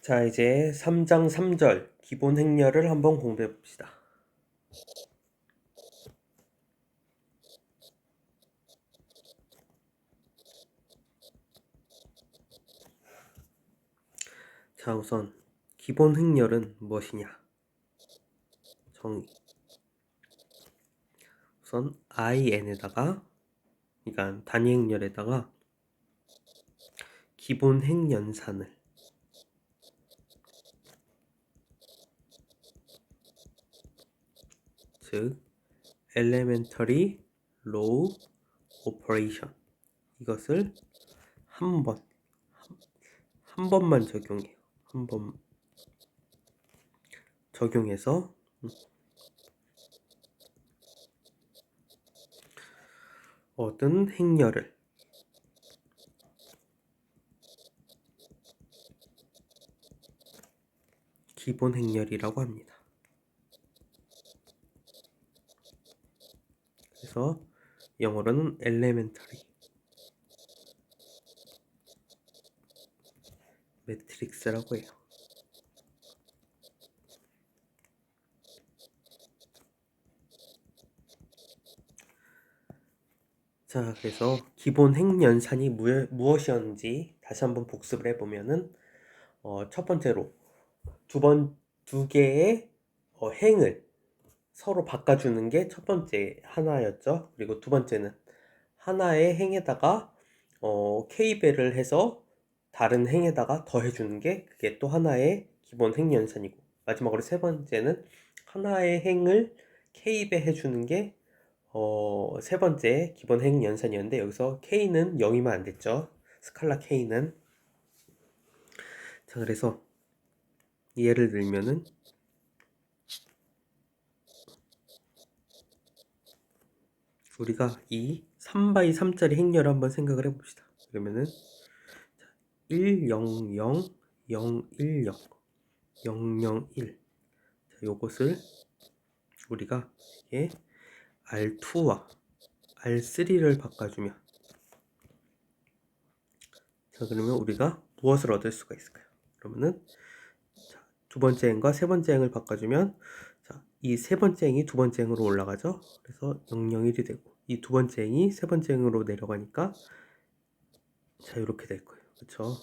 자, 이제 3장 3절 기본 행렬을 한번 공부해 봅시다. 자, 우선 기본 행렬은 무엇이냐? 정의. 우선 in에다가, 그러니까 단위 행렬에다가 기본 행연산을 즉 elementary law operation 이것을 한 번만 적용해요. 한 번 적용해서 얻은 행렬을 기본 행렬이라고 합니다. 그래서 영어로는 elementary 매트릭스라고 해요. 자, 그래서 기본 행연산이 무엇이었는지 다시 한번 복습을 해보면은 첫 번째로 두 개의 행을 서로 바꿔주는 게 첫 번째 하나였죠. 그리고 두 번째는 하나의 행에다가 K배를 해서 다른 행에다가 더해주는 게 그게 또 하나의 기본 행연산이고, 마지막으로 세 번째는 하나의 행을 K배 해주는 게 세 번째 기본 행 연산이었는데, 여기서 K는 0이면 안 됐죠. 스칼라 K는. 자, 그래서 예를 들면은 우리가 이 3x3짜리 행렬 한번 생각을 해봅시다. 그러면은 1, 0, 0, 0, 1, 0, 0, 0, 1. 자, 요것을 우리가 이게 R2와 R3를 바꿔주면, 자, 그러면 우리가 무엇을 얻을 수가 있을까요? 그러면은 두 번째 행과 세 번째 행을 바꿔주면, 자, 이 세 번째 행이 두 번째 행으로 올라가죠. 그래서 001이 되고, 이 두 번째 행이 세 번째 행으로 내려가니까 자, 이렇게 될 거예요. 그렇죠?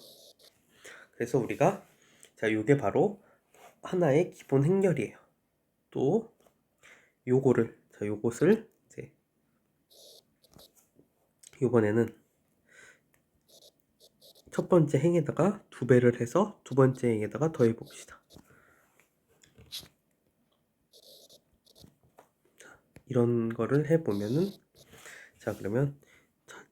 그래서 우리가 자, 요게 바로 하나의 기본 행렬이에요. 또 요것을 이제 이번에는 첫 번째 행에다가 두 배를 해서 두 번째 행에다가 더해 봅시다. 자, 이런 거를 해보면은, 자, 그러면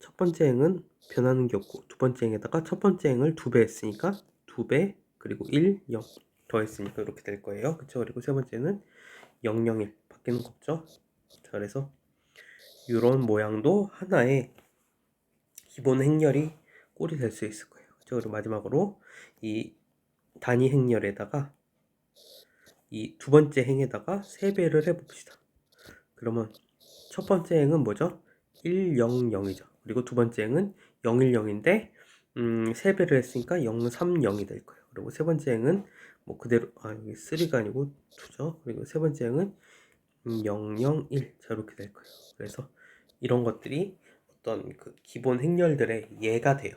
첫 번째 행은 변하는 게 없고, 두 번째 행에다가 첫 번째 행을 두 배 했으니까 두 배, 그리고 1, 0 더했으니까 이렇게 될 거예요. 그쵸? 그리고 세 번째는 0, 0, 1 바뀌는 거 없죠? 자, 그래서 이런 모양도 하나의 기본 행렬이 꼴이 될 수 있을 거예요. 그쵸? 그리고 마지막으로 이 단위 행렬에다가 이 두 번째 행에다가 세 배를 해봅시다. 그러면 첫 번째 행은 뭐죠? 1, 0, 0이죠. 그리고 두 번째 행은 0, 1, 0인데 세 배를 했으니까 0, 3, 0이 될 거예요. 그리고 세 번째 행은 뭐 그대로, 여기 3가 아니고 2죠. 그리고 세 번째 행은 0, 0, 1. 자, 이렇게 될 거예요. 그래서 이런 것들이 어떤 그 기본 행렬들의 예가 돼요.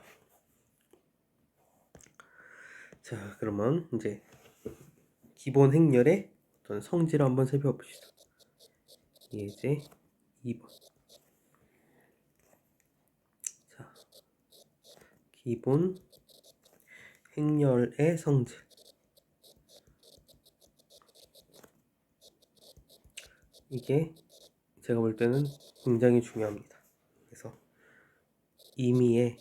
자, 그러면 이제 기본 행렬의 어떤 성질을 한번 살펴봅시다. 이게 이제 2번. 자, 기본 행렬의 성질. 이게 제가 볼 때는 굉장히 중요합니다. 그래서 임의의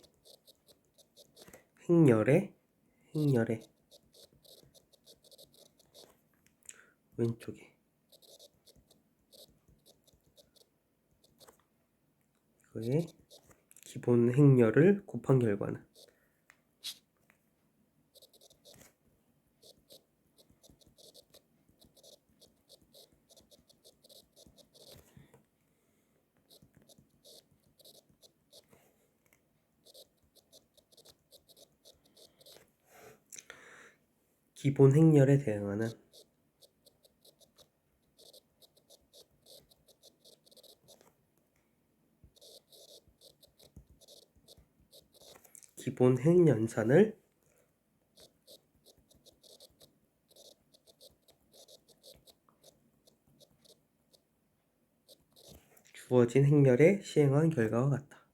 행렬의 왼쪽에 이거의 기본 행렬을 곱한 결과는 기본 행렬에 대응하는 기본 행연산을 주어진 행렬에 시행한 결과와 같다.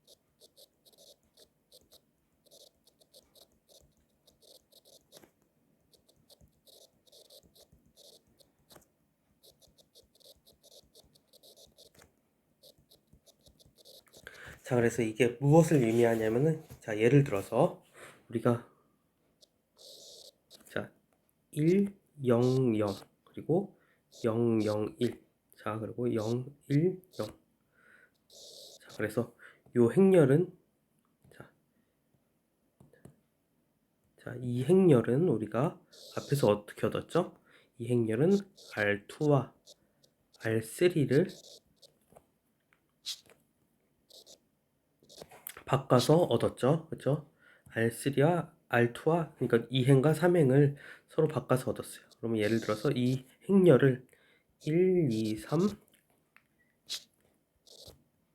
자, 그래서 이게 무엇을 의미하냐면은, 자, 예를 들어서 우리가 자 1, 0, 0 그리고 0, 0, 1 자, 그리고 0, 1, 0 자, 그래서 요 행렬은 이 행렬은 우리가 앞에서 어떻게 얻었죠? 이 행렬은 R2와 R3를 바꿔서 얻었죠. 그렇죠? R3와 R2와 그러니까 2행과 3행을 서로 바꿔서 얻었어요. 그러면 예를 들어서 이 행렬을 1, 2, 3,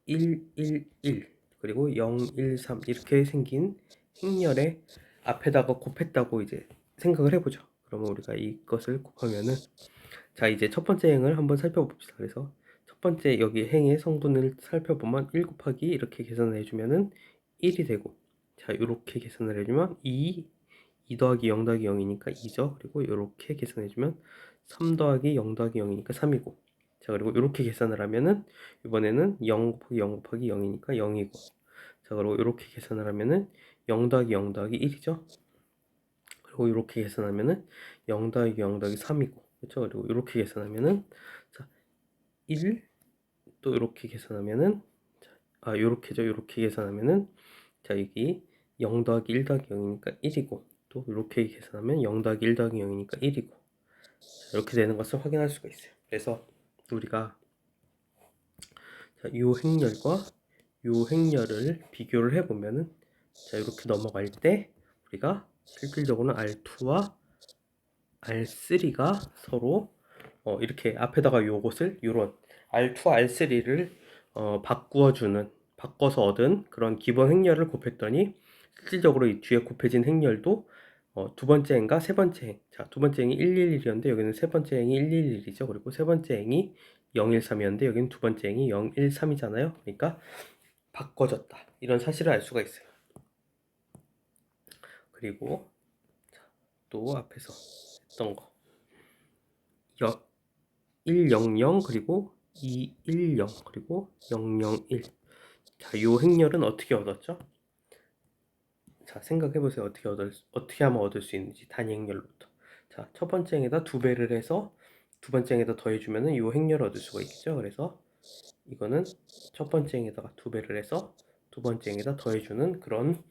1, 1, 1 그리고 0, 1, 3 이렇게 생긴 행렬의 앞에다가 곱했다고 이제 생각을 해보죠. 그러면 우리가 이것을 곱하면은 자, 이제 첫 번째 행을 한번 살펴봅시다. 그래서 첫 번째 여기 행의 성분을 살펴보면 1 곱하기 이렇게 계산을 해주면은 1이 되고, 자, 이렇게 계산을 해주면 2 더하기 0 더하기 0이니까 2죠. 그리고 이렇게 계산해주면 3 더하기 0 더하기 0이니까 3이고, 자, 그리고 이렇게 계산을 하면은 이번에는 0 곱하기 0 곱하기 0이니까 0이고, 자, 그리고 이렇게 계산을 하면은 0 더하기 0 더하기 1이죠. 그리고 이렇게 계산하면은 0 더하기 0 더하기 3이고, 그렇죠? 그리고 이렇게 계산하면은 자, 1, 또 이렇게 계산하면은 자, 요렇게죠. 이렇게 계산하면은 자, 여기 0 더하기 1 더하기 0이니까 1이고, 또 이렇게 계산하면 0 더하기 1 더하기 0이니까 1이고, 자, 이렇게 되는 것을 확인할 수가 있어요. 그래서 우리가 자, 요 행렬과 요 행렬을 비교를 해보면은 자, 이렇게 넘어갈 때 우리가 실질적으로는 R2와 R3가 서로 이렇게 앞에다가 요것을 요런 R2와 R3를 바꿔서 얻은 그런 기본 행렬을 곱했더니 실질적으로 이 뒤에 곱해진 행렬도 두 번째 행과 세 번째 행. 자, 두 번째 행이 111이었는데 여기는 세 번째 행이 111이죠. 그리고 세 번째 행이 013이었는데 여기는 두 번째 행이 013이잖아요. 그러니까 바꿔졌다. 이런 사실을 알 수가 있어요. 그리고 또 앞에서 했던 거 100 그리고 210 그리고 001 자, 요 행렬은 어떻게 얻었죠? 자, 생각해보세요. 어떻게 하면 얻을 수 있는지 단위 행렬로부터. 자, 첫 번째 행에다 두 배를 해서 두 번째 행에다 더해주면은 요 행렬을 얻을 수가 있겠죠. 그래서 이거는 첫 번째 행에다가 두 배를 해서 두 번째 행에다 더해주는 그런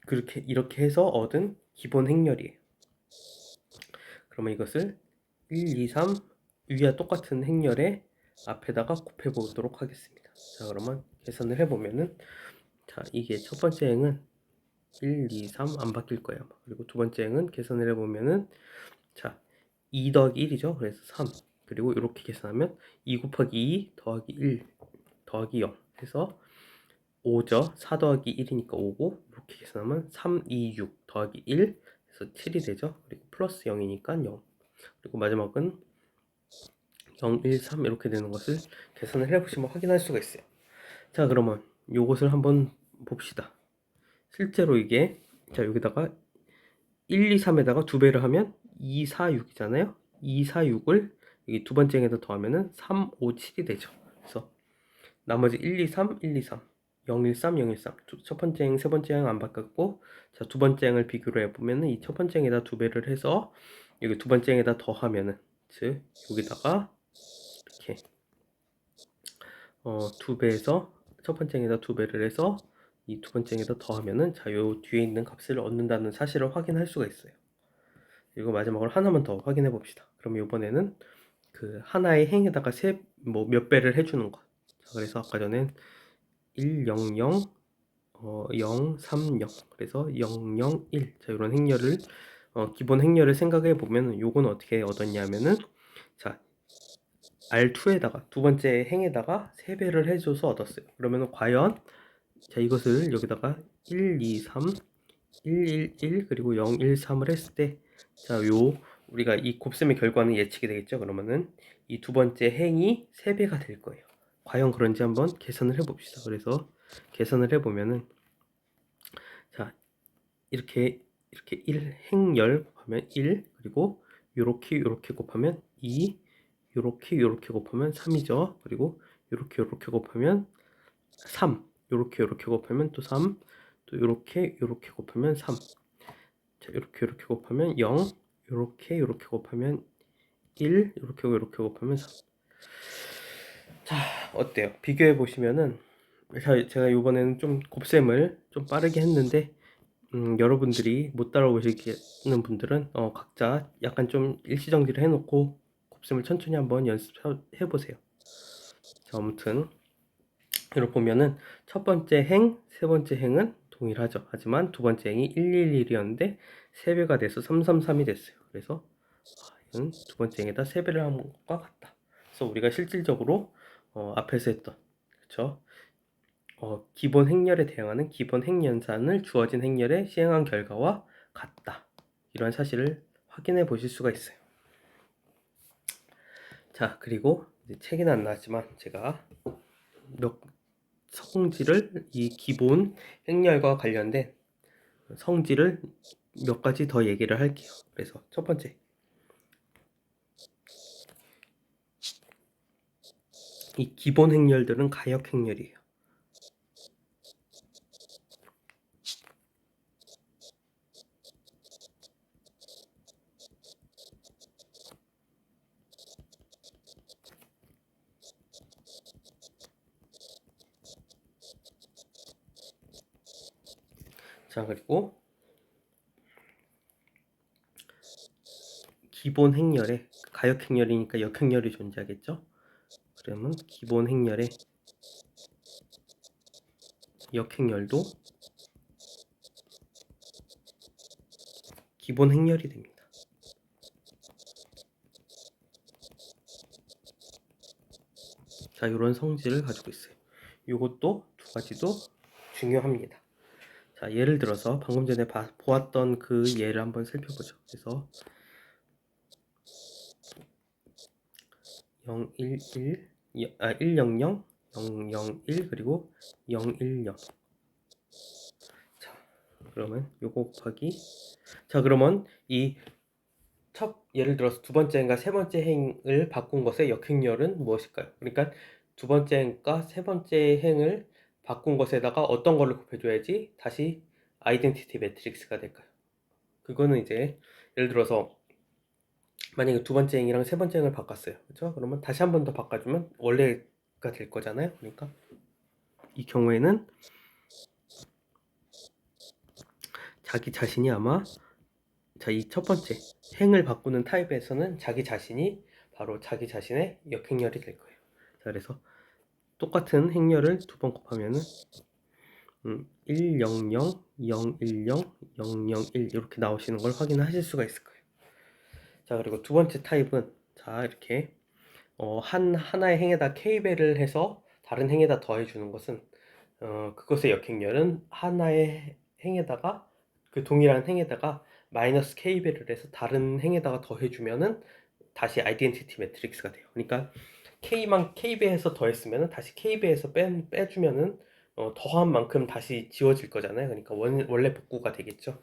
그렇게 이렇게 해서 얻은 기본 행렬이에요. 그러면 이것을 1, 2, 3 위와 똑같은 행렬에 앞에다가 곱해 보도록 하겠습니다. 자, 그러면 계산을 해보면은 자, 이게 첫 번째 행은 1, 2, 3 안 바뀔 거예요. 그리고 두 번째 행은 계산을 해보면은 자, 2 더하기 1이죠. 그래서 3. 그리고 이렇게 계산하면 2 곱하기 2 더하기 1 더하기 0 해서 5죠. 4 더하기 1이니까 5고, 이렇게 계산하면 3, 2, 6 더하기 1 해서 7이 되죠. 그리고 플러스 0이니까 0. 그리고 마지막은 0, 1, 3 이렇게 되는 것을 계산을 해보시면 확인할 수가 있어요. 자, 그러면 요것을 한번 봅시다. 실제로 이게 자, 여기다가 1, 2, 3에다가 두 배를 하면 2, 4, 6이잖아요. 2, 4, 6을 여기 두 번째 행에다 더하면은 3, 5, 7이 되죠. 그래서 나머지 1, 2, 3, 1, 2, 3 0, 1, 3, 0, 1, 3 첫 번째 행, 세 번째 행 안 바꿨고, 자, 두 번째 행을 비교를 해보면은 이 첫 번째 행에다 두 배를 해서 여기 두 번째 행에다 더하면은 즉 여기다가 이렇게 두 배에서 첫 번째 행에다 두 배를 해서 이 두 번째 행에다 더하면은 자, 요 뒤에 있는 값을 얻는다는 사실을 확인할 수가 있어요. 그리고 마지막으로 하나만 더 확인해 봅시다. 그럼 이번에는 그 하나의 행에다가 몇 배를 해주는 것. 자, 그래서 아까 전엔 1, 0, 0, 0, 3, 0 그래서 0, 0, 1 자, 이런 행렬을 기본 행렬을 생각해 보면 요건 어떻게 얻었냐면은 자 R2에다가 두 번째 행에다가 3배를 해줘서 얻었어요. 그러면 과연 자 이것을 여기다가 1, 2, 3, 1, 1, 1 그리고 0, 1, 3을 했을 때 자 요 우리가 이 곱셈의 결과는 예측이 되겠죠. 그러면은 이 두 번째 행이 3배가 될 거예요. 과연 그런지 한번 계산을 해 봅시다. 그래서 계산을 해 보면은 자 이렇게 1 행열 곱하면 1 그리고 요렇게 곱하면 2 요렇게 곱하면 3이죠. 그리고 요렇게 곱하면 3 요렇게 곱하면 또 3 또 요렇게 곱하면 3 자 요렇게 곱하면 0 요렇게 곱하면 1 요렇게 곱하면 3 자 어때요? 비교해 보시면은 제가 이번에는 좀 곱셈을 좀 빠르게 했는데 여러분들이 못 따라오시는 분들은 각자 약간 좀 일시정지를 해놓고 곱셈을 천천히 한번 연습해 보세요. 자, 아무튼 이렇게 보면은 첫 번째 행, 세 번째 행은 동일하죠. 하지만 두 번째 행이 111이었는데 3배가 돼서 333이 됐어요. 그래서 이건 두 번째 행에다 3배를 한 것과 같다. 그래서 우리가 실질적으로 앞에서 했던 그렇죠? 기본 행렬에 대응하는 기본 행연산을 주어진 행렬에 시행한 결과와 같다. 이런 사실을 확인해 보실 수가 있어요. 자, 그리고 이제 책에는 안 나왔지만 제가 몇 성질을 이 기본 행렬과 관련된 성질을 몇 가지 더 얘기를 할게요. 그래서 첫 번째, 이 기본 행렬들은 가역 행렬이에요. 자, 그리고 기본 행렬에 가역 행렬이니까 역 행렬이 존재하겠죠? 그러면 기본 행렬에 역 행렬도 기본 행렬이 됩니다. 자, 이런 성질을 가지고 있어요. 이것도 두 가지도 중요합니다. 자, 예를 들어서 방금 전에 보았던 그 예를 한번 살펴보죠. 그래서 0, 1, 1, 1, 0, 0, 0, 0, 1 그리고 0, 1, 0. 자, 그러면 요거 곱하기 자, 그러면 이 예를 들어서 두 번째 행과 세 번째 행을 바꾼 것의 역행렬은 무엇일까요? 그러니까 두 번째 행과 세 번째 행을 바꾼 것에다가 어떤 걸로 곱해줘야지 다시 아이덴티티 매트릭스가 될까요? 그거는 이제 예를 들어서 만약에 두 번째 행이랑 세 번째 행을 바꿨어요. 그렇죠? 그러면 다시 한 번 더 바꿔주면 원래가 될 거잖아요. 그러니까 이 경우에는 자기 자신이 아마 자, 이 첫 번째 행을 바꾸는 타입에서는 자기 자신이 바로 자기 자신의 역행렬이 될 거예요. 자, 그래서 똑같은 행렬을 두 번 곱하면은 100, 010, 001 이렇게 나오시는 걸 확인하실 수가 있을 거예요. 자, 그리고 두 번째 타입은 자, 이렇게 하나의 행에다 K배를 해서 다른 행에다 더해주는 것은 그것의 역행렬은 하나의 행에다가 그 동일한 행에다가 마이너스 K배를 해서 다른 행에다가 더해주면은 다시 아이덴티티 매트릭스가 돼요. 그러니까 K배해서 더했으면은 다시 K배해서 빼주면은 더한 만큼 다시 지워질 거잖아요. 그러니까 원래 복구가 되겠죠.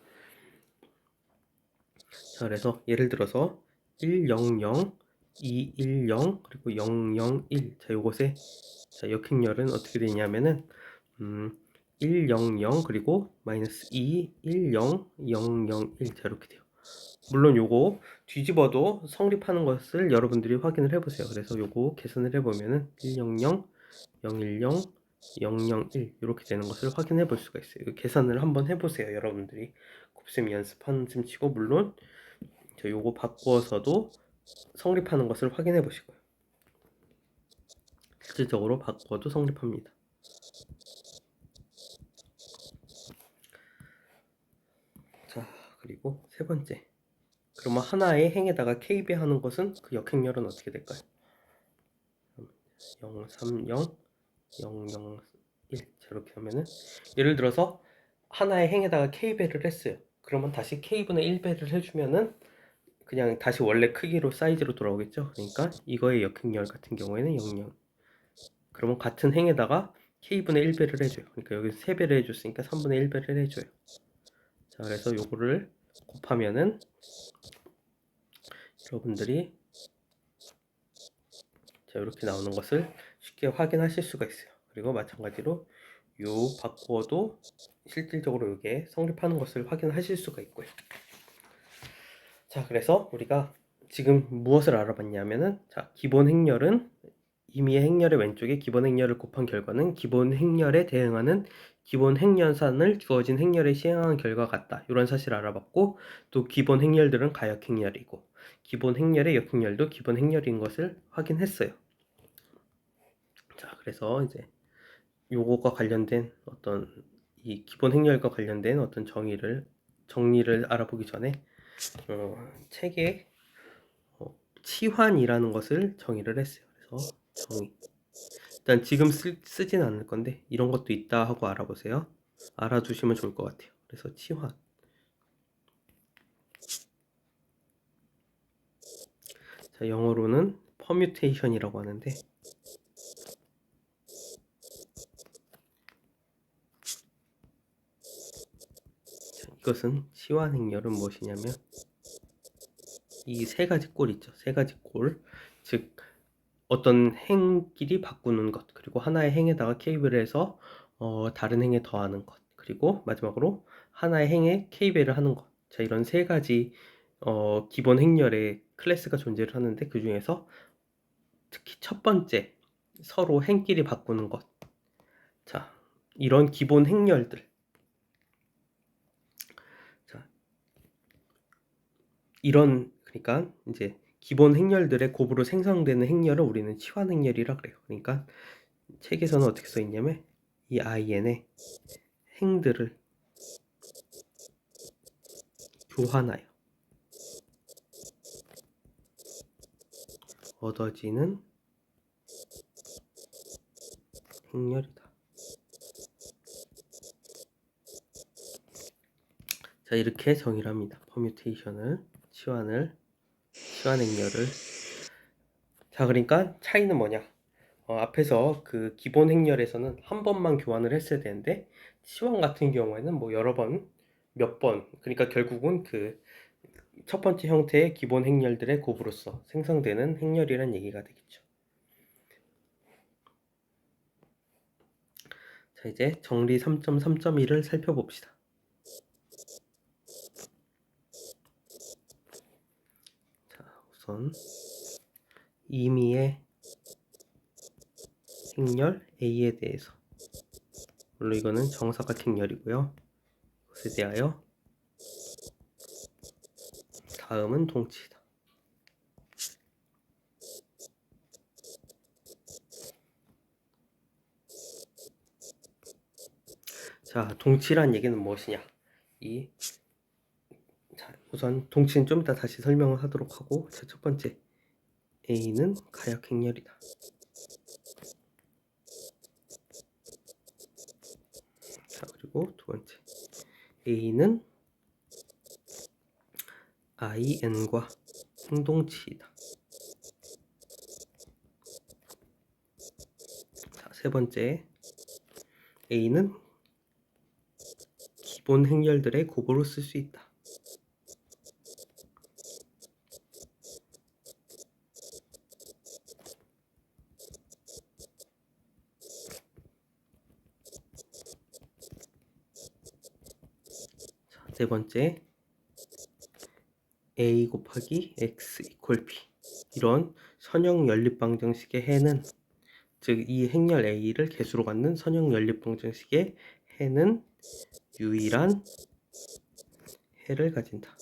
자, 그래서 예를 들어서 100, 210 그리고 001. 자, 요것의 자, 역행렬은 어떻게 되냐면은 100 그리고 마이너스 2 10 001. 자, 이렇게 돼요. 물론 요거 뒤집어도 성립하는 것을 여러분들이 확인을 해보세요. 그래서 요거 계산을 해보면은 100 010 001 이렇게 되는 것을 확인해 볼 수가 있어요. 계산을 한번 해보세요. 여러분들이 곱셈 연습 한숨 치고 물론 저 요거 바꾸어서도 성립하는 것을 확인해 보시고요. 실질적으로 바꿔도 성립합니다. 자, 그리고 세 번째 그러면 하나의 행에다가 k배 하는 것은 그 역행렬은 어떻게 될까요? 0, 3, 0, 0, 0, 1. 이렇게 하면은 예를 들어서 하나의 행에다가 k배를 했어요. 그러면 다시 k분의 1배를 해주면은 그냥 다시 원래 크기로 사이즈로 돌아오겠죠. 그러니까 이거의 역행렬 같은 경우에는 0, 0. 그러면 같은 행에다가 k분의 1배를 해줘요. 그러니까 여기서 3배를 해줬으니까 3분의 1배를 해줘요. 자, 그래서 요거를 곱하면은 여러분들이 자, 이렇게 나오는 것을 쉽게 확인하실 수가 있어요. 그리고 마찬가지로 요 바꾸어도 실질적으로 이게 성립하는 것을 확인하실 수가 있고요. 자, 그래서 우리가 지금 무엇을 알아봤냐면은 자, 기본 행렬은 임의의 행렬의 왼쪽에 기본 행렬을 곱한 결과는 기본 행렬에 대응하는 기본 행렬산을 주어진 행렬에 시행한 결과 같다. 이런 사실을 알아봤고, 또 기본 행렬들은 가역 행렬이고 기본 행렬의 역행렬도 기본 행렬인 것을 확인했어요. 자, 그래서 이제 요거과 관련된 어떤 이 기본 행렬과 관련된 어떤 정리를 알아보기 전에 책에 치환이라는 것을 정의를 했어요. 그래서 정의. 일단 지금 쓰진 않을 건데 이런 것도 있다 하고 알아보세요. 알아두시면 좋을 것 같아요. 그래서 치환. 자, 영어로는 퍼뮤테이션이라고 하는데 자, 이것은 치환 행렬은 무엇이냐면 이 세 가지 꼴 있죠. 세 가지 꼴. 즉 어떤 행끼리 바꾸는 것, 그리고 하나의 행에다가 k배를 해서 다른 행에 더하는 것, 그리고 마지막으로 하나의 행에 k배를 하는 것. 자, 이런 세 가지 기본 행렬의 클래스가 존재를 하는데 그 중에서 특히 첫 번째 서로 행끼리 바꾸는 것. 자, 이런 기본 행렬들. 자, 이런 그러니까 이제 기본 행렬들의 곱으로 생성되는 행렬을 우리는 치환 행렬이라 그래요. 그러니까 책에서는 어떻게 써 있냐면 이 in에 행들을 교환하여 얻어지는 행렬이다. 자, 이렇게 정의를 합니다. 퍼뮤테이션을 치환 행렬을. 자, 그러니까 차이는 뭐냐? 앞에서 그 기본 행렬에서는 한 번만 교환을 했어야 되는데 치환 같은 경우에는 뭐 여러 번, 몇 번, 그러니까 결국은 그 첫 번째 형태의 기본 행렬들의 곱으로서 생성되는 행렬이란 얘기가 되겠죠. 자, 이제 정리 3.3.1을 살펴봅시다. 자, 우선 임의의 행렬 A에 대해서, 물론 이거는 정사각 행렬이고요. 그것에 대하여 다음은 동치이다. 자, 동치란 얘기는 무엇이냐? 자, 우선 동치는 좀 이따 다시 설명을 하도록 하고, 자, 첫 번째 A는 가역 행렬이다. 자, 그리고 두 번째 A는 IN과 행동치이다. 자, 세 번째 A는 기본 행렬들의 곱으로 쓸 수 있다. 자, 네 번째 A 곱하기 X 이퀄 P, 이런 선형 연립방정식의 해는, 즉 이 행렬 A를 개수로 갖는 선형 연립방정식의 해는 유일한 해를 가진다.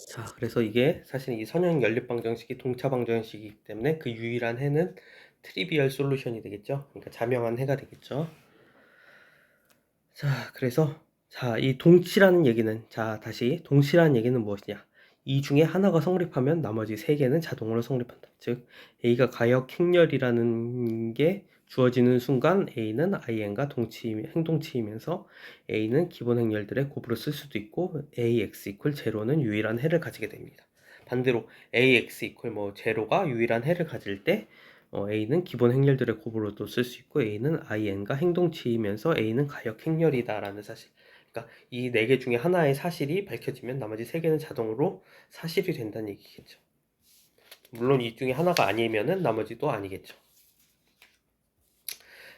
자, 그래서 이게 사실 이 선형 연립방정식이 동차방정식이기 때문에 그 유일한 해는 트리비얼 솔루션이 되겠죠. 그러니까 자명한 해가 되겠죠. 자, 그래서 자, 이 동치라는 얘기는, 자, 다시 동치라는 얘기는 무엇이냐? 이 중에 하나가 성립하면 나머지 세 개는 자동으로 성립한다. 즉, A가 가역 행렬이라는 게 주어지는 순간 A는 IN과 행동치이면서 A는 기본 행렬들의 곱으로 쓸 수도 있고 AX 이퀄 제로는 유일한 해를 가지게 됩니다. 반대로 AX 이퀄 뭐 제로가 유일한 해를 가질 때 A는 기본 행렬들의 곱으로도 쓸 수 있고 A는 IN과 행동치이면서 A는 가역 행렬이다라는 사실. 그러니까 이 네 개 중에 하나의 사실이 밝혀지면 나머지 세 개는 자동으로 사실이 된다는 얘기겠죠. 물론 이 중에 하나가 아니면은 나머지도 아니겠죠.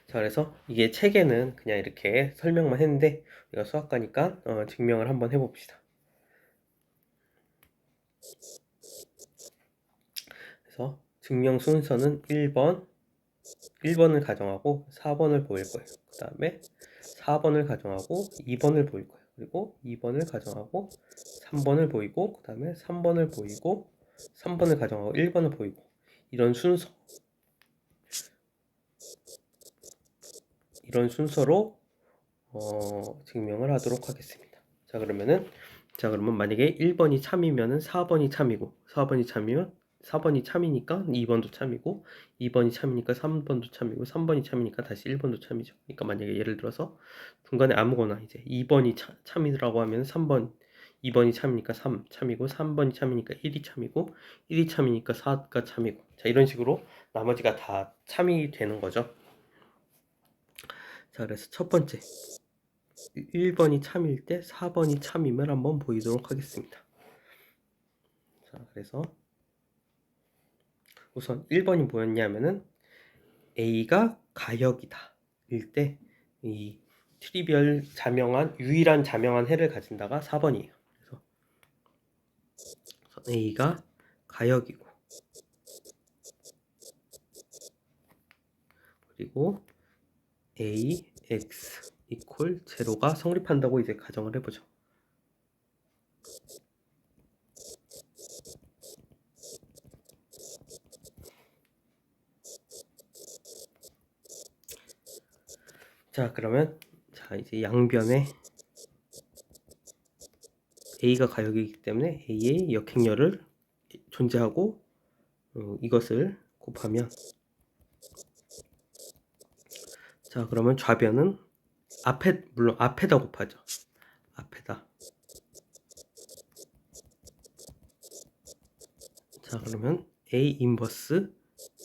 자, 그래서 이게 책에는 그냥 이렇게 설명만 했는데 우리가 수학과니까 증명을 한번 해봅시다. 그래서 증명 순서는 1번을 가정하고 4번을 보일 거예요. 그 다음에 4번을 가정하고 2번을 보일 거예요. 그리고 2번을 가정하고 3번을 보이고 그 다음에 3번을 보이고 3번을 가정하고 1번을 보이고 이런 순서로 증명을 하도록 하겠습니다. 자, 그러면 만약에 1번이 참이면은 4번이 참이고 4번이 참이니까 2번도 참이고 2번이 참이니까 3번도 참이고 3번이 참이니까 다시 1번도 참이죠. 그러니까 만약에 예를 들어서 중간에 아무거나 이제 2번이 참이라고 하면 2번이 참이니까 3 참이고 3번이 참이니까 1이 참이고 1이 참이니까 4가 참이고 자, 이런 식으로 나머지가 다 참이 되는 거죠. 자, 그래서 첫 번째 1번이 참일 때 4번이 참임을 한번 보이도록 하겠습니다. 자, 그래서 우선 1번이 뭐였냐면은 A가 가역이다 일 때 이 트리비얼 유일한 자명한 해를 가진다가 4번이에요. 그래서 A가 가역이고 그리고 AX 이퀄 제로가 성립한다고 이제 가정을 해보죠. 자, 그러면 자 이제 양변에 A가 가역이기 때문에 A의 역행렬을 존재하고 이것을 곱하면 자, 그러면 좌변은 물론 앞에다 곱하죠. 앞에다. 자, 그러면 A 인버스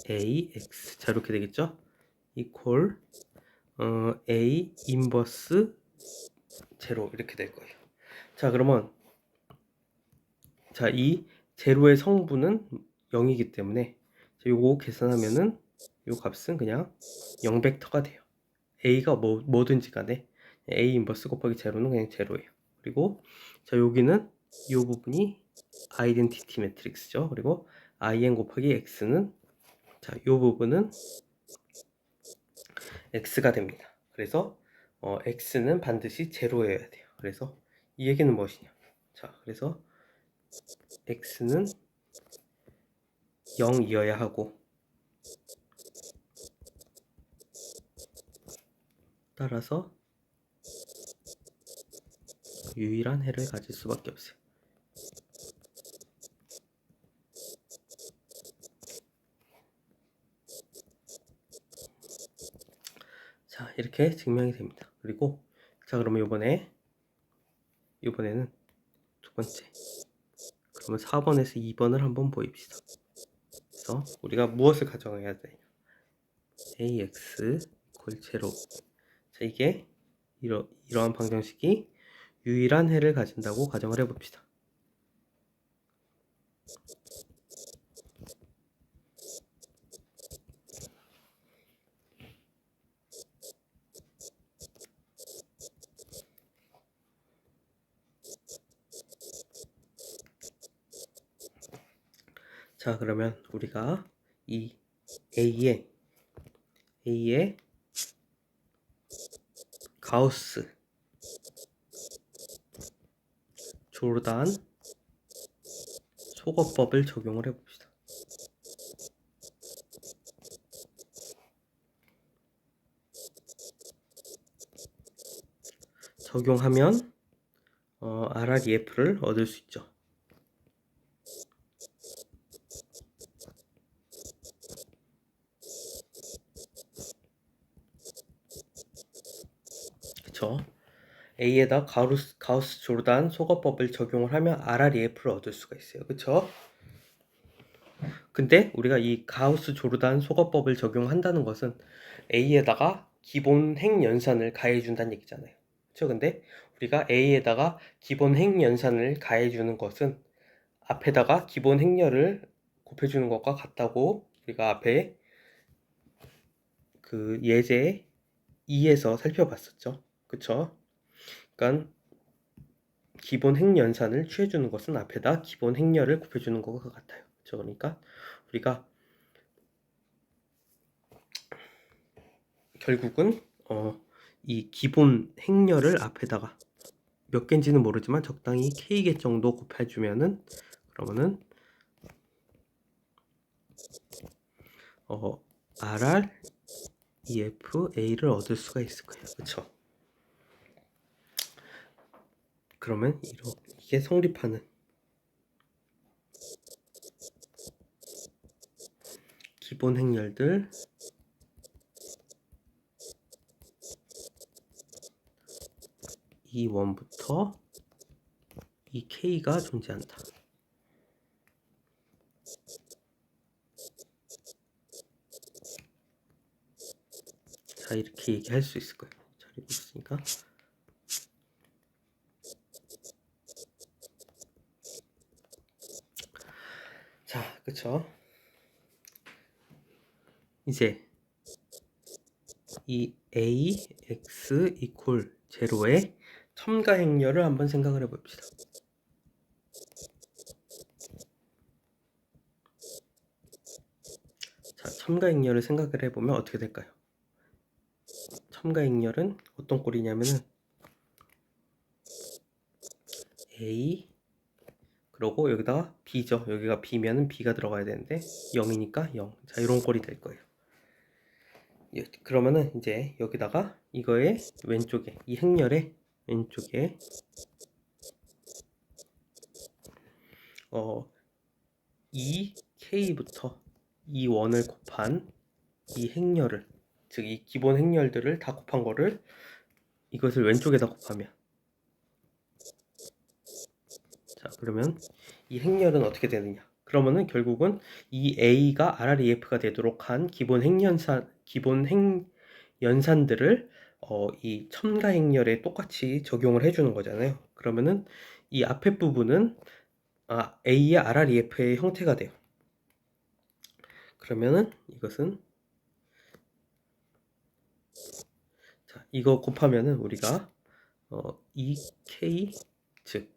AX 자, 이렇게 되겠죠. 이퀄 A 인버스 제로 이렇게 될 거예요. 자, 그러면 자, 이 제로의 성분은 0이기 때문에 요거 계산하면은 요 값은 그냥 0벡터가 돼요. A가 뭐든지 간에 A 인버스 곱하기 제로는 그냥 제로예요. 그리고 자, 여기는 요 부분이 아이덴티티 매트릭스죠. 그리고 IN 곱하기 X는 자, 요 부분은 X가 됩니다. 그래서 X는 반드시 제로여야 돼요. 그래서 이 얘기는 무엇이냐? 자, 그래서 X는 0이어야 하고 따라서 유일한 해를 가질 수밖에 없어요. 자, 이렇게 증명이 됩니다. 그리고 자, 그러면 이번에는 두 번째. 그러면 4번에서 2번을 한번 보입시다. 그래서 우리가 무엇을 가정해야 돼요? AX 이퀄 제로. 자, 이게 이러한 방정식이 유일한 해를 가진다고 가정을 해봅시다. 자, 그러면 우리가 이 A의 가우스, 조르단, 소거법을 적용을 해봅시다. 적용하면 RREF를 얻을 수 있죠. 그쵸? A에다 가우스 조르단 소거법을 적용을 하면 RREF를 얻을 수가 있어요. 그쵸? 근데 우리가 이 가우스 조르단 소거법을 적용한다는 것은 A에다가 기본 핵연산을 가해준다는 얘기잖아요. 그쵸? 근데 우리가 A에다가 기본 핵연산을 가해주는 것은 앞에다가 기본 핵열을 곱해주는 것과 같다고 우리가 앞에 그 예제 2에서 살펴봤었죠. 그쵸? 그러니까 기본 핵연산을 취해주는 것은 앞에다 기본 핵열을 곱해주는 것과 같아요. 그쵸? 그러니까 우리가 결국은 이 기본 핵열을 앞에다가 몇 개인지는 모르지만 적당히 K개 정도 곱해주면은 그러면은 RR EFA를 얻을 수가 있을 거예요. 그쵸? 그러면 이게 성립하는 기본 핵열들 E1부터 이 K가 존재한다. 자, 이렇게 얘기할 수 있을 거예요. 잘 읽고 있으니까. 자, 그쵸? 이제 이 AX 이퀄 제로의 첨가 행렬을 한번 생각을 해봅시다. 자, 첨가 행렬을 생각을 해보면 어떻게 될까요? 첨가 행렬은 어떤 꼴이냐면은 A 그러고 여기다가 B죠. 여기가 B면은 B가 들어가야 되는데 0이니까 0. 자, 이런 꼴이 될 거예요. 그러면은 이제 여기다가 이거의 왼쪽에 이 행렬의 왼쪽에 EK부터 E1을 곱한 이 행렬을 즉 이 기본 행렬들을 다 곱한 거를 이것을 왼쪽에다 곱하면 자 그러면 이 행렬은 어떻게 되느냐 그러면은 결국은 이 A가 RREF가 되도록 한 기본 핵연산들을 이 첨가 행렬에 똑같이 적용을 해주는 거잖아요. 그러면은 이 앞에 부분은 A의 RREF의 형태가 돼요. 그러면은 이것은 자 이거 곱하면은 우리가 EK 즉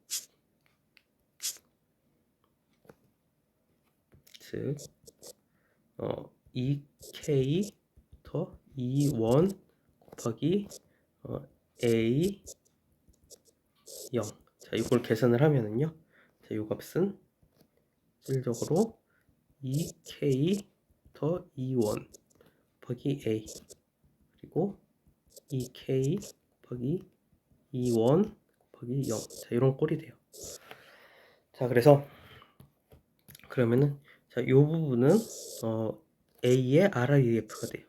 EK 더 E1 곱하기 A 0. 자, 이걸 계산을 하면은요. 자, 이 값은 실질적으로 EK 더 E1 곱하기 A 그리고 EK 곱하기 E1 곱하기 0. 자, 이런 꼴이 돼요. 자, 그래서 그러면은 자, 이 부분은 A의 RREF가 돼요.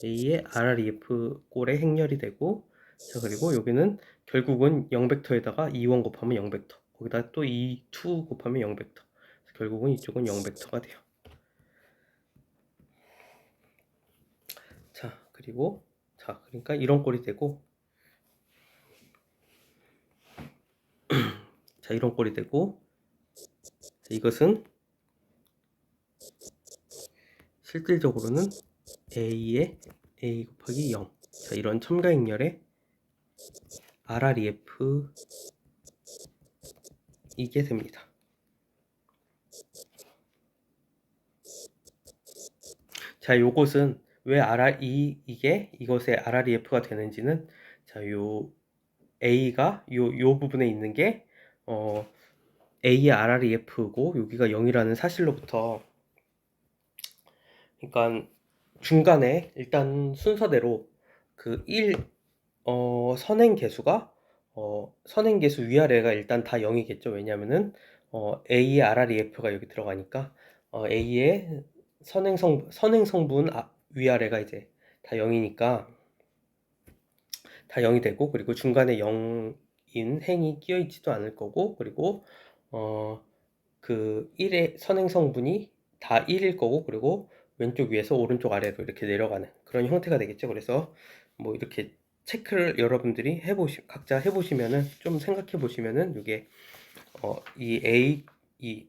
A의 RREF 꼴의 행렬이 되고 자 그리고 여기는 결국은 0벡터에다가 2원 곱하면 0벡터 거기다 또 2 곱하면 0벡터 결국은 이쪽은 0벡터가 돼요. 자 그리고 자 그러니까 이런 꼴이 되고 자 이런 꼴이 되고 자, 이것은 실질적으로는 A의 A 곱하기 0 자 이런 첨가 행렬의 RREF 이게 됩니다. 자 요것은 왜 이게 이것의 RREF가 되는지는 자 요 A가 요 부분에 있는 게 A의 RREF고 여기가 0이라는 사실로부터 그러니까 중간에 일단 순서대로 그 1 선행계수가 선행계수 위아래가 일단 다 0이겠죠. 왜냐면은 A의 RREF가 여기 들어가니까 A의 선행성분 위아래가 이제 다 0이니까 다 0이 되고, 그리고 중간에 0인 행이 끼어 있지도 않을 거고, 그리고 그 1의 선행성분이 다 1일 거고, 그리고 왼쪽 위에서 오른쪽 아래로 이렇게 내려가는 그런 형태가 되겠죠. 그래서 뭐 이렇게 체크를 여러분들이 각자 해보시면은, 좀 생각해 보시면은, 이게 이 A 이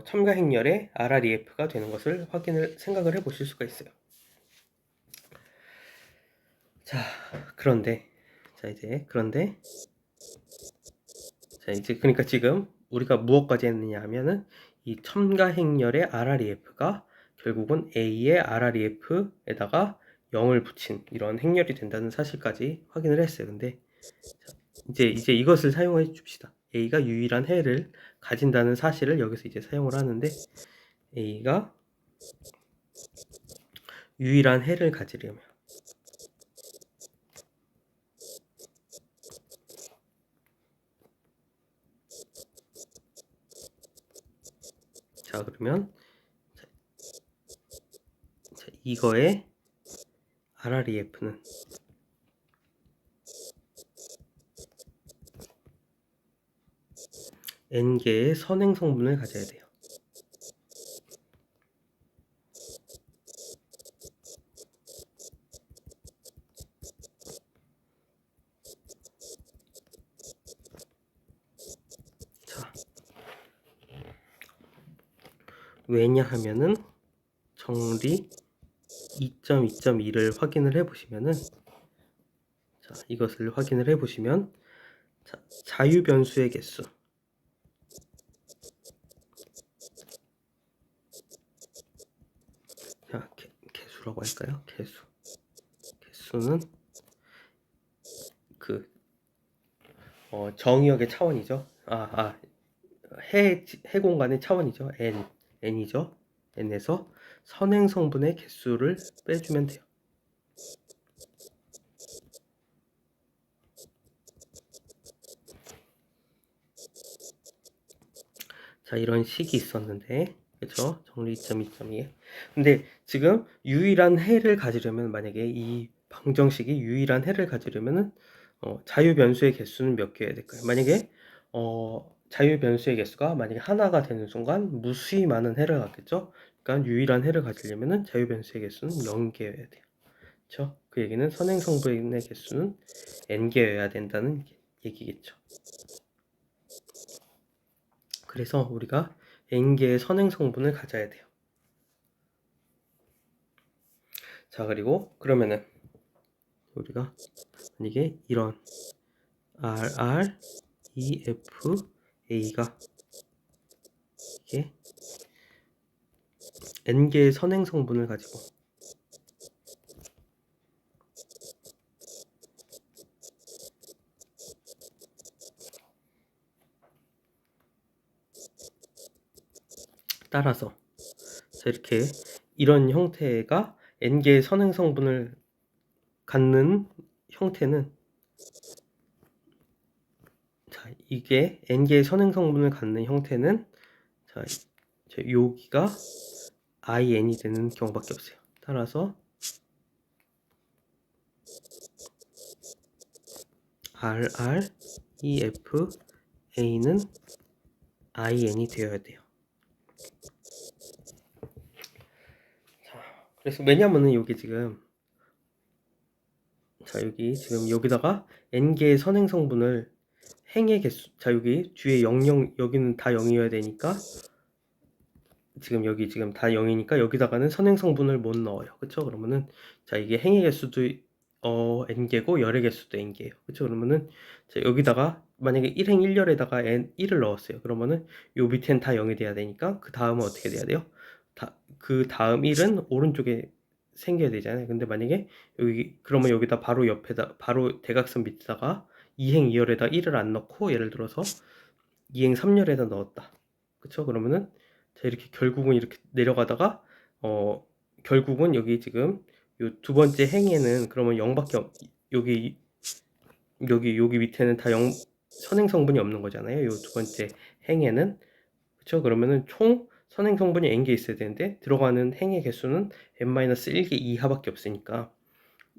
첨가 행렬의 RREF가 되는 것을 생각을 해 보실 수가 있어요. 자, 그런데 그러니까 지금 우리가 무엇까지 했느냐 하면은, 이 첨가 행렬의 RREF가 결국은 A의 RREF에다가 0을 붙인 이런 행렬이 된다는 사실까지 확인을 했어요. 근데 이제 이것을 사용해 줍시다. A가 유일한 해를 가진다는 사실을 여기서 이제 사용을 하는데, A가 유일한 해를 가지려면, 자 그러면 이거의 RREF는 n개의 선행 성분을 가져야 돼요. 자, 왜냐하면은 정리 2.2.2를 확인을 해보시면은, 자 이것을 확인을 해보시면, 자, 자유 변수의 개수, 자 개수라고 할까요? 개수는 그 정의역의 차원이죠. 해 공간의 차원이죠. n이죠. n에서 선행 성분의 개수를 빼주면 돼요. 자, 이런 식이 있었는데, 그쵸? 정리 2.2.2에. 근데 지금 유일한 해를 가지려면, 만약에 이 방정식이 유일한 해를 가지려면은 자유 변수의 개수는 몇 개여야 될까요? 만약에 자유 변수의 개수가 만약에 하나가 되는 순간 무수히 많은 해를 갖겠죠? 그러니까 유일한 해를 가지려면은 자유 변수의 개수는 0개여야 돼요. 그쵸? 그 얘기는 선행 성분의 개수는 n개여야 된다는 얘기겠죠. 그래서 우리가 n개의 선행 성분을 가져야 돼요. 자, 그리고 그러면은 우리가 만약에 이런 RR, EF, A가 이게 n개의 선행 성분을 가지고 따라서, 자 이렇게 이런 형태가 n개의 선행 성분을 갖는 형태는, 자 이게 n개의 선행 성분을 갖는 형태는, 자 여기가 in이 되는 경우밖에 없어요. 따라서 RR, EF, A는 in이 되어야 돼요. 자, 그래서 왜냐면은 여기 지금, 자 여기 지금 여기다가 n개의 선행 성분을, 행의 개수, 자 여기 뒤에 00, 여기는 다 0이어야 되니까, 지금 여기 지금 다 0이니까 여기다가는 선행 성분을 못 넣어요. 그쵸? 그러면은, 자 이게 행의 개수도 n개고 열의 개수도 n개예요. 그쵸? 그러면은, 자 여기다가 만약에 1행 1열에다가 1을 넣었어요. 그러면은 요 밑엔 다 0이 돼야 되니까, 그 다음은 어떻게 돼야 돼요? 그 다음 1은 오른쪽에 생겨야 되잖아요. 근데 만약에 그러면 여기다 바로 옆에다, 바로 대각선 밑에다가 2행 2열에다 1을 안 넣고, 예를 들어서 2행 3열에다 넣었다. 그쵸? 그러면은, 자 이렇게 결국은 이렇게 내려가다가 결국은 여기 지금 요 두 번째 행에는 그러면 0밖에 여기 여기 밑에는 다 선행 성분이 없는 거잖아요. 요 두 번째 행에는. 그쵸? 그러면은 총 선행 성분이 n개 있어야 되는데 들어가는 행의 개수는 n-1개 이하밖에 없으니까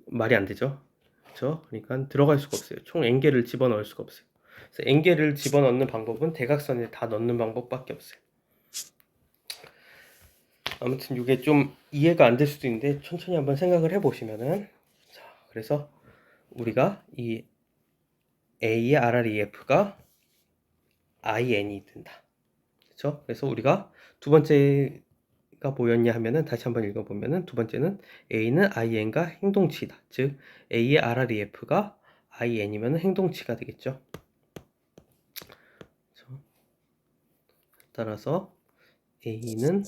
말이 안 되죠. 그쵸? 그러니까 들어갈 수가 없어요. 총 n개를 집어넣을 수가 없어요. 그래서 n개를 집어넣는 방법은 대각선에 다 넣는 방법밖에 없어요. 아무튼 이게 좀 이해가 안 될 수도 있는데 천천히 한번 생각을 해보시면은, 자, 그래서 우리가 이 A의 RREF가 IN이 된다. 그렇죠? 그래서 우리가 두 번째가 뭐였냐 하면은 다시 한번 읽어보면은 두 번째는 A는 IN과 행동치이다. 즉 A의 RREF가 IN이면 행동치가 되겠죠. 그렇죠? 따라서 A는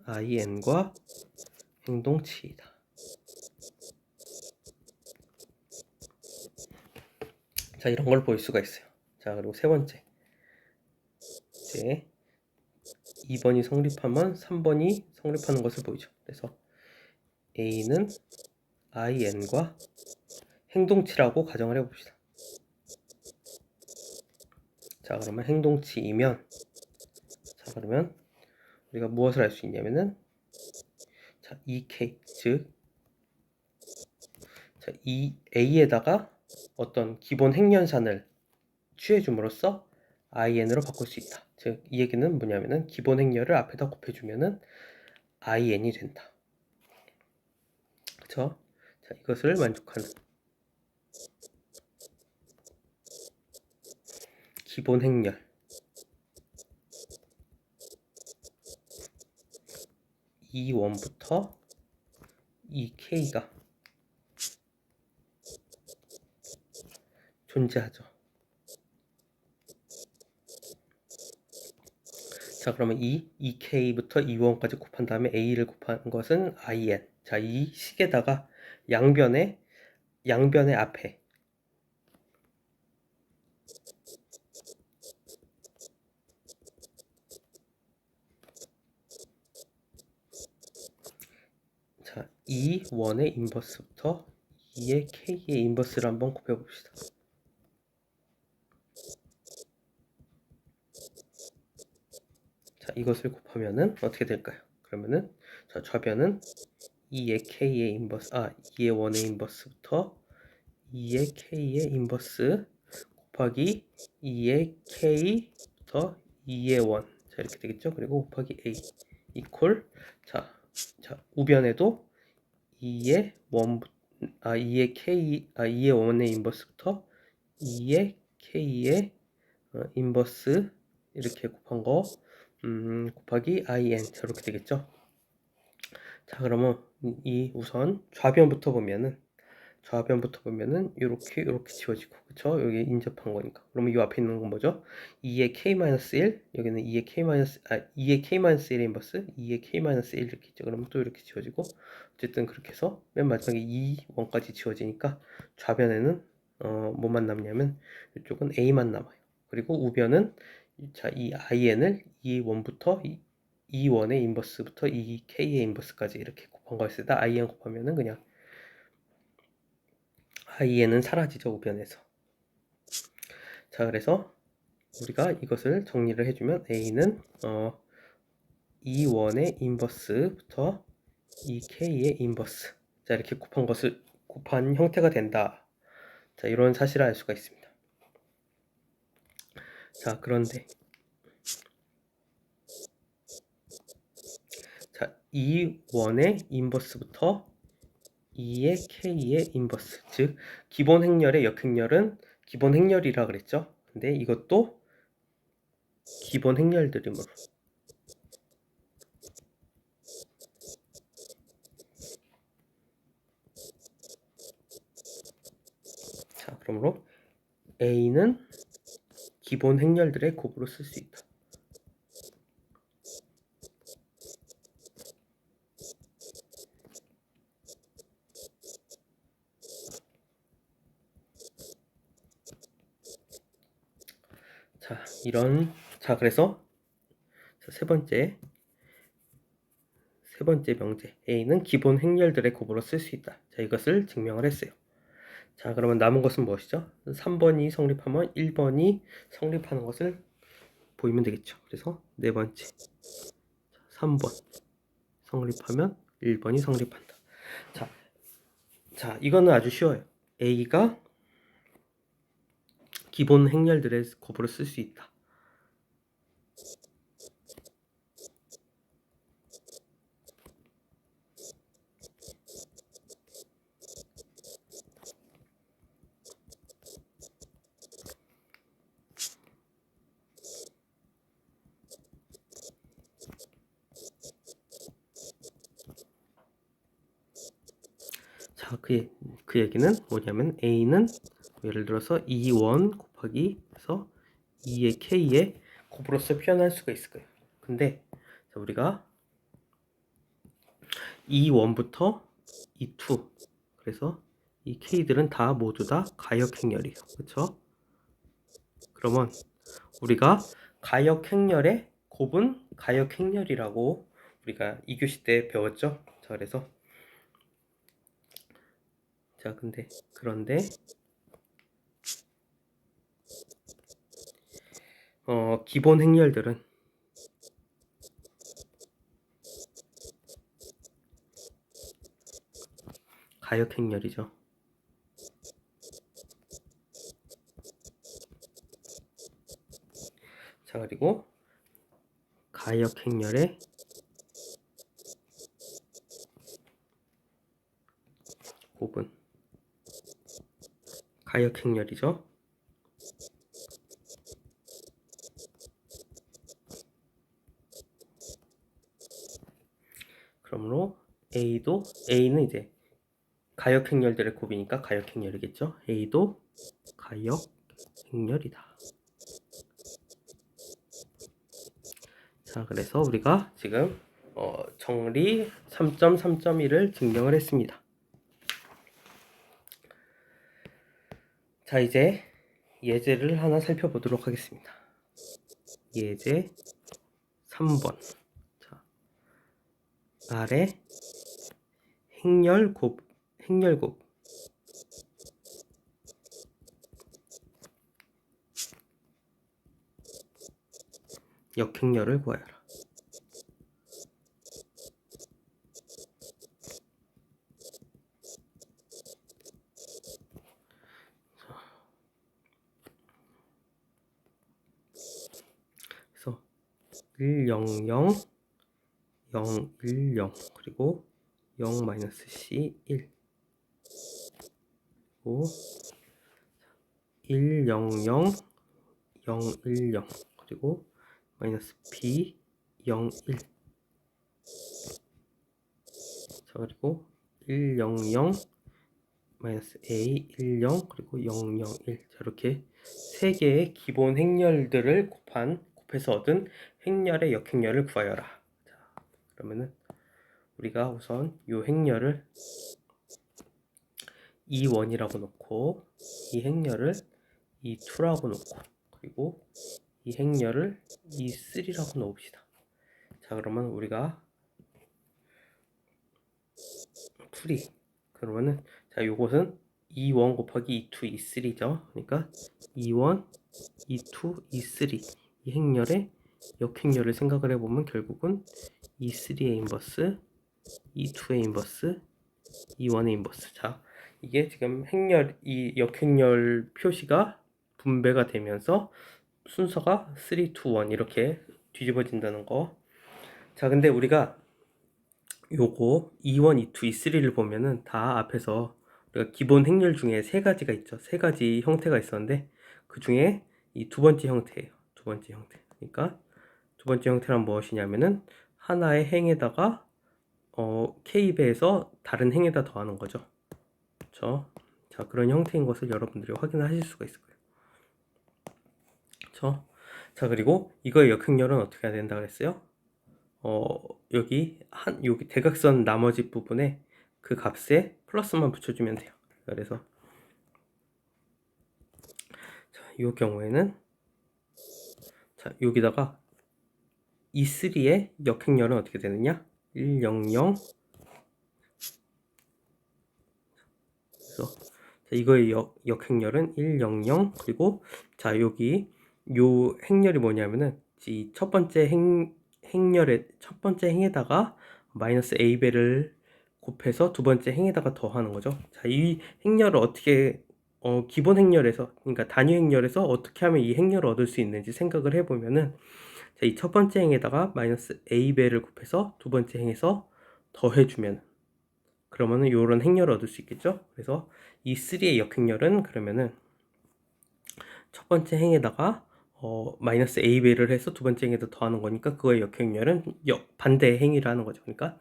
IN과 행동치이다. 자, 이런 걸 볼 수가 있어요. 자, 그리고 세 번째. 이제 2번이 성립하면 3번이 성립하는 것을 보이죠. 그래서 A는 IN과 행동치라고 가정을 해봅시다. 자, 그러면 행동치이면, 자, 그러면 우리가 무엇을 할 수 있냐면은, 자, EK, 즉, 자, 이 A에다가 어떤 기본 행연산을 취해줌으로써 IN으로 바꿀 수 있다. 즉, 이 얘기는 뭐냐면은 기본 행렬을 앞에다 곱해주면은 IN이 된다. 그쵸? 자, 이것을 만족하는 기본 행렬 E1부터 EK가 존재하죠. 자, 그러면 이 EK부터 E1까지 곱한 다음에 A를 곱한 것은 IN. 자, 이 식에다가 양변의 앞에, 자, E1의 인버스부터 E의 K의 인버스를 한번 곱해봅시다. 자, 이것을 곱하면은 어떻게 될까요? 그러면은, 자, 좌변은 E의 K의 인버스, 2의 1의 인버스부터 2의 K의 인버스 곱하기 2의 K부터 2의 1. 자, 이렇게 되겠죠? 그리고 곱하기 A 이퀄, 자, 우변에도 2의 2의 K, 2의 1의 인버스부터 2의 K의 인버스 이렇게 곱한 거 곱하기 IN 이렇게 되겠죠. 자, 그러면 이 우선 좌변부터 보면은 이렇게 지워지고, 그쵸? 여기 인접한 거니까. 그러면 이 앞에 있는 건 뭐죠? 2의 k-1, 여기는 2의 k-1의 인버스, 2의 k-1 이렇게 있죠. 그러면 또 이렇게 지워지고, 어쨌든 그렇게 해서 맨 마지막에 2원까지 지워지니까 좌변에는 뭐만 남냐면 이쪽은 a만 남아요. 그리고 우변은, 자, 이 in을 2원부터 2원의 인버스부터 2k의 인버스까지 이렇게 곱한 거였다. in 곱하면은 그냥 i는 사라지죠, 우변에서. 자, 그래서 우리가 이것을 정리를 해주면 a는 E1의 인버스부터 EK의 인버스, 자, 이렇게 곱한 형태가 된다. 자, 이런 사실을 알 수가 있습니다. 자, 그런데 자, E1의 인버스부터 2의 K의 인버스, 즉 기본 행렬의 역행렬은 기본 행렬이라 그랬죠. 근데 이것도 기본 행렬들이므로, 자, 그러므로 A는 기본 행렬들의 곱으로 쓸 수 있다. 자, 그래서 세 번째 명제 A는 기본 행렬들의 곱으로 쓸 수 있다. 자, 이것을 증명을 했어요. 자, 그러면 남은 것은 무엇이죠? 3번이 성립하면 1번이 성립하는 것을 보이면 되겠죠. 그래서 네 번째 3번 성립하면 1번이 성립한다. 자, 이거는 아주 쉬워요. A가 기본 행렬들의 곱으로 쓸 수 있다. 자, 그 얘기는 뭐냐면 A는 예를 들어서 2원 곱하기 해서 2의 K의 곱으로서 표현할 수가 있을 거예요. 근데 자, 우리가 2원부터 2, 그래서 이 K들은 다 모두 다 가역행렬이에요. 그렇죠? 그러면 우리가 가역행렬의 곱은 가역행렬이라고 우리가 2교시 때 배웠죠? 자, 그래서 자, 그런데 기본 행렬들은 가역행렬이죠. 자, 그리고 가역행렬의 곱은 가역행렬이죠. 그러므로 A는 이제 가역행렬들의 곱이니까 가역행렬이겠죠. A도 가역행렬이다. 자, 그래서 우리가 지금 정리 3.3.1을 증명을 했습니다. 자, 이제 예제를 하나 살펴보도록 하겠습니다. 예제 3번. 자, 아래 행렬곱 역행렬을 구하여라. 그래서 1, 0, 0, 0, 1, 0, 그리고 0 C 1, 그리고 1, 0, 0, 0, 1, 0, 그리고 B 0, 1. 자, 그리고 1, 0, 0, A 1, 0, 그리고 0, 0, 1. 자, 이렇게 세 개의 기본 행렬들을 곱해서 얻은 행렬의 역행렬을 구하여라. 자, 그러면은 우리가 우선 이 행렬을 E1이라고 놓고 이 행렬을 E2라고 놓고 그리고 이 행렬을 E3라고 놓읍시다. 자, 그러면 우리가 풀이 그러면은 자, 요것은 E1 곱하기 E2 E3죠. 그러니까 E1 E2 E3 이 행렬의 역행렬을 생각을 해보면 결국은 E3의 인버스 E2의 인버스 E1의 인버스. 자, 이게 지금 이 역행렬 표시가 분배가 되면서 순서가 3, 2, 1 이렇게 뒤집어진다는 거. 자, 근데 우리가 요거 E1, E2, E3를 보면은 다 앞에서 우리가 기본 행렬 중에 세 가지가 있죠. 세 가지 형태가 있었는데 그 중에 이 두 번째 형태예요. 두 번째 형태. 그러니까 두 번째 형태란 무엇이냐면은 하나의 행에다가 K배에서 다른 행에다 더하는 거죠. 그렇죠? 자, 그런 형태인 것을 여러분들이 확인하실 수가 있을 거예요. 그렇죠? 자, 그리고 이거의 역행렬은 어떻게 해야 된다 그랬어요? 여기 대각선 나머지 부분에 그 값에 플러스만 붙여주면 돼요. 그래서 자, 이 경우에는 자, 여기다가 E3의 역행렬은 어떻게 되느냐? 1, 0, 0. 그래서 자, 이거의 역행렬은 1, 0, 0. 그리고 자, 여기 요 행렬이 뭐냐면은 이 첫 번째 행렬의 첫 번째 행에다가 마이너스 a배를 곱해서 두 번째 행에다가 더하는 거죠. 자, 이 행렬을 어떻게 기본 행렬에서, 그러니까 단위 행렬에서 어떻게 하면 이 행렬을 얻을 수 있는지 생각을 해보면은, 자, 이 첫 번째 행에다가 마이너스 a배를 곱해서 두 번째 행에서 더해주면, 그러면은 요런 행렬을 얻을 수 있겠죠. 그래서 이 3의 역행렬은 그러면은 첫 번째 행에다가 마이너스 a배를 해서 두 번째 행에다 더하는 거니까 그거의 역행렬은 반대 행위를 하는 거죠. 그러니까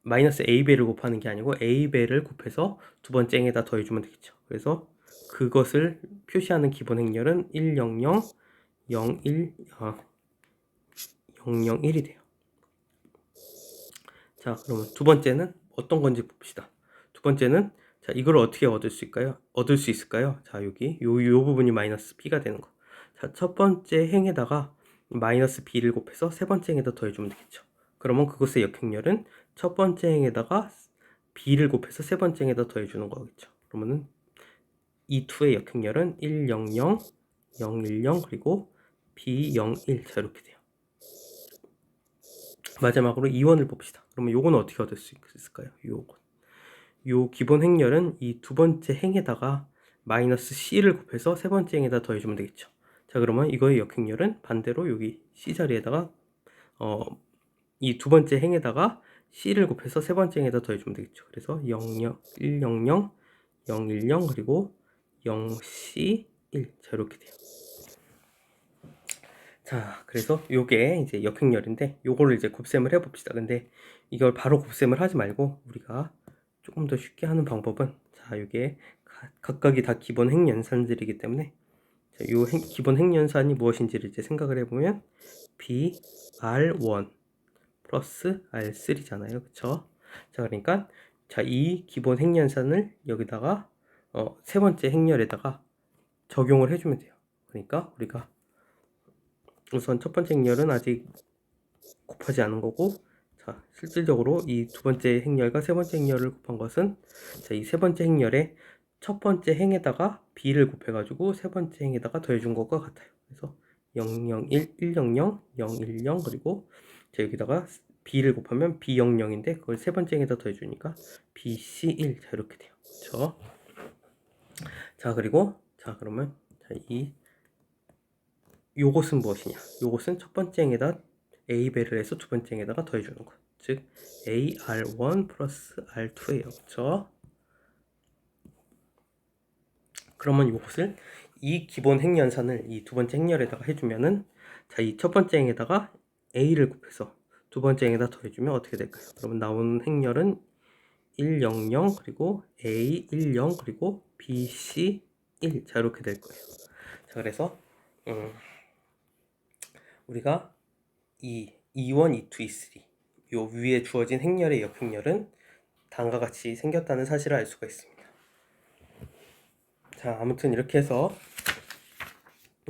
마이너스 a배를 곱하는 게 아니고 a배를 곱해서 두 번째 행에다 더해주면 되겠죠. 그래서 그것을 표시하는 기본 행렬은 1, 0, 0, 0, 1, 0, 0, 1이 돼요. 자, 그러면 두 번째는 어떤 건지 봅시다. 두 번째는 자, 이걸 어떻게 얻을 수 있을까요? 자, 여기 요 부분이 마이너스 b가 되는 거. 자, 첫 번째 행에다가 마이너스 b를 곱해서 세 번째 행에다 더해주면 되겠죠. 그러면 그것의 역행렬은 첫 번째 행에다가 b를 곱해서 세 번째 행에다 더해주는 거겠죠. 그러면은 이 2의 역행렬은 1, 0, 0, 0, 1, 0 그리고 b, 0, 1. 자, 이렇게 돼요. 마지막으로 2원을 봅시다. 그러면 요거는 어떻게 얻을 수 있을까요? 요 기본 행렬은 이 두 번째 행에다가 마이너스 c를 곱해서 세 번째 행에다 더해주면 되겠죠. 자, 그러면 이거의 역행렬은 반대로 여기 c 자리에다가 이 두 번째 행에다가 c를 곱해서 세 번째 행에다 더해주면 되겠죠. 그래서 0, 0, 1, 0, 0, 0, 1, 0 그리고 0, c, 1. 자, 이렇게 돼요. 자, 그래서 요게 이제 역행렬인데 요거를 이제 곱셈을 해봅시다. 근데 이걸 바로 곱셈을 하지 말고 우리가 조금 더 쉽게 하는 방법은, 자, 이게 각각이 다 기본 행연산들이기 때문에, 자, 요 기본 행연산이 무엇인지를 이제 생각을 해보면 b r1 플러스 r3잖아요. 그쵸? 자, 그러니까 자, 이 기본 행연산을 여기다가 세 번째 행렬에다가 적용을 해주면 돼요. 그러니까 우리가 우선 첫 번째 행렬은 아직 곱하지 않은 거고, 자, 실질적으로 이 두 번째 행렬과 세 번째 행렬을 곱한 것은, 자, 이 세 번째 행렬에 첫 번째 행에다가 b를 곱해가지고 세 번째 행에다가 더해준 것과 같아요. 그래서 0, 0, 1, 1, 0, 0, 0, 1, 0 그리고 자, 여기다가 b를 곱하면 b 0, 0인데 그걸 세 번째 행에다 더해주니까 b, c, 1. 자, 이렇게 돼요. 그렇죠? 자, 그리고 자, 그러면 자, 요것은 무엇이냐? 요것은 첫 번째 행에다 a배를 해서 두 번째 행에다가 더해주는 것. 즉 AR1 플러스 R2예요. 그쵸? 그러면 이것을 이 기본 행연산을 이 두 번째 행렬에다가 해주면은, 자, 이 첫 번째 행에다가 A를 곱해서 두 번째 행에다 더해주면 어떻게 될까요? 그러면 나오는 행렬은 1, 0, 0 그리고 A 1, 0 그리고 B, C 1. 자, 이렇게 될 거예요. 자, 그래서 우리가 이 2원, 2, 2, 2, 3 요 위에 주어진 행렬의 역행렬은 다음과 같이 생겼다는 사실을 알 수가 있습니다. 자, 아무튼 이렇게 해서,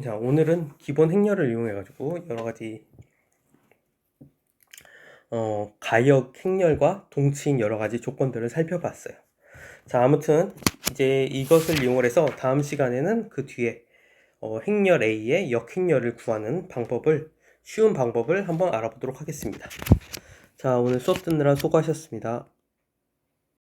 자, 오늘은 기본 행렬을 이용해 가지고 여러 가지 가역 행렬과 동치인 여러 가지 조건들을 살펴봤어요. 자, 아무튼 이제 이것을 이용을 해서 다음 시간에는 그 뒤에 행렬 A의 역행렬을 구하는 쉬운 방법을 한번 알아보도록 하겠습니다. 자, 오늘 수업 듣느라 수고하셨습니다.